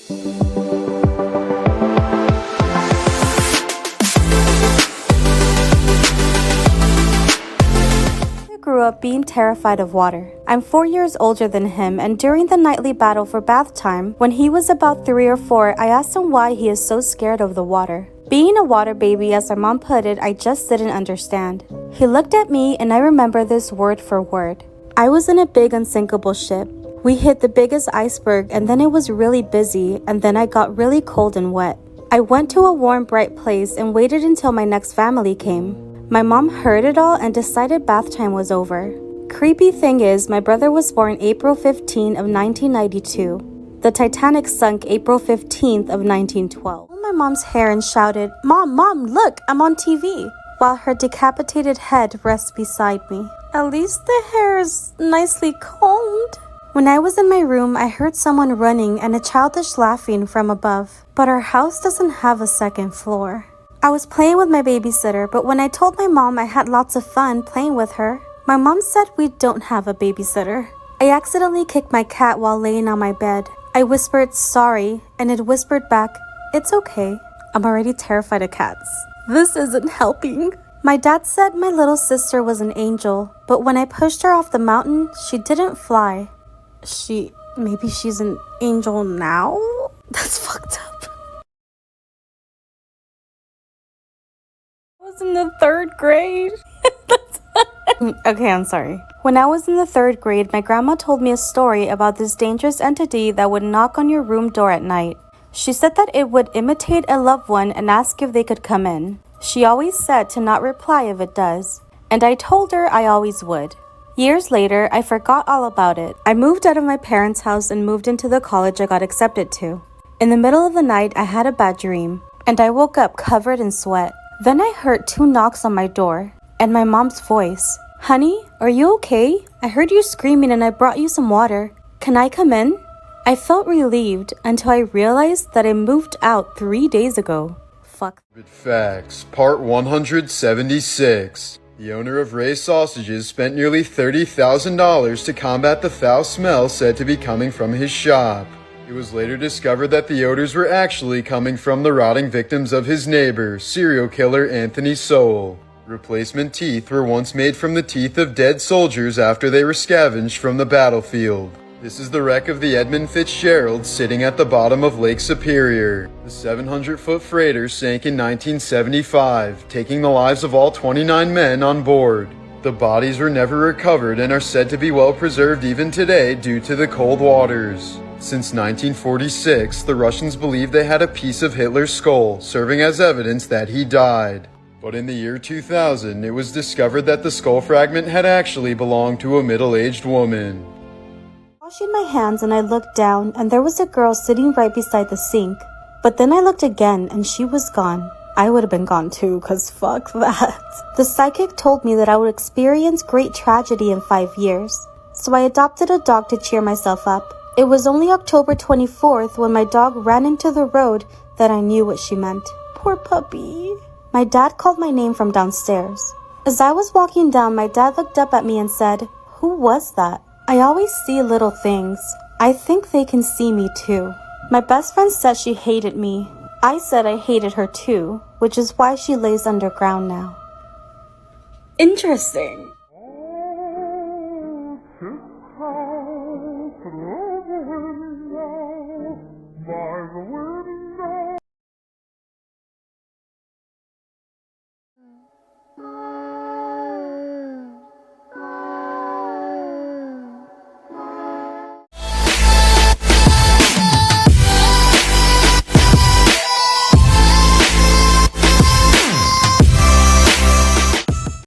Grew up being terrified of water. I'm 4 years older than him, and during the nightly battle for bath time, when he was about 3 or 4, I asked him why he is so scared of the water. Being a water baby, as my mom put it, I just didn't understand. He looked at me, and I remember this word for word. I was in a big unsinkable ship. We hit the biggest iceberg, and then it was really busy, and then I got really cold and wet. I went to a warm, bright place and waited until my next family came. My mom heard it all and decided bath time was over. Creepy thing is, my brother was born April 15 of 1992. The Titanic sunk April 15th of 1912. I pulled my mom's hair and shouted, Mom, look, I'm on TV," while her decapitated head rests beside me. At least the hair is nicely combed. When I was in my room, I heard someone running and a childish laughing from above. But our house doesn't have a second floor. I was playing with my babysitter, but when I told my mom I had lots of fun playing with her, my mom said we don't have a babysitter. I accidentally kicked my cat while laying on my bed. I whispered, "Sorry," and it whispered back, "It's okay. I'm already terrified of cats." This isn't helping. My dad said my little sister was an angel, but when I pushed her off the mountain, she didn't fly. Maybe she's an angel now? That's fucked up. I was in the 3rd grade. Okay, I'm sorry. When I was in the 3rd grade, my grandma told me a story about this dangerous entity that would knock on your room door at night. She said that it would imitate a loved one and ask if they could come in. She always said to not reply if it does, and I told her I always would. Years later, I forgot all about it. I moved out of my parents' house and moved into the college I got accepted to. In the middle of the night, I had a bad dream, and I woke up covered in sweat. Then I heard 2 knocks on my door, and my mom's voice. "Honey, are you okay? I heard you screaming and I brought you some water. Can I come in?" I felt relieved until I realized that I moved out 3 days ago. Fuck. Facts, part 176. The owner of Ray's Sausages spent nearly $30,000 to combat the foul smell said to be coming from his shop. It was later discovered that the odors were actually coming from the rotting victims of his neighbor, serial killer Anthony Sowell. Replacement teeth were once made from the teeth of dead soldiers after they were scavenged from the battlefield. This is the wreck of the Edmund Fitzgerald sitting at the bottom of Lake Superior. The 700-foot freighter sank in 1975, taking the lives of all 29 men on board. The bodies were never recovered and are said to be well preserved even today due to the cold waters. Since 1946, the Russians believed they had a piece of Hitler's skull, serving as evidence that he died. But in the year 2000, it was discovered that the skull fragment had actually belonged to a middle-aged woman. Washing my hands and I looked down and there was a girl sitting right beside the sink. But then I looked again and she was gone. I would have been gone too, cause fuck that. The psychic told me that I would experience great tragedy in 5 years. So I adopted a dog to cheer myself up. It was only October 24th when my dog ran into the road that I knew what she meant. Poor puppy. My dad called my name from downstairs. As I was walking down, my dad looked up at me and said, "Who was that?" I always see little things. I think they can see me too. My best friend said she hated me. I said I hated her too, which is why she lays underground now. Interesting.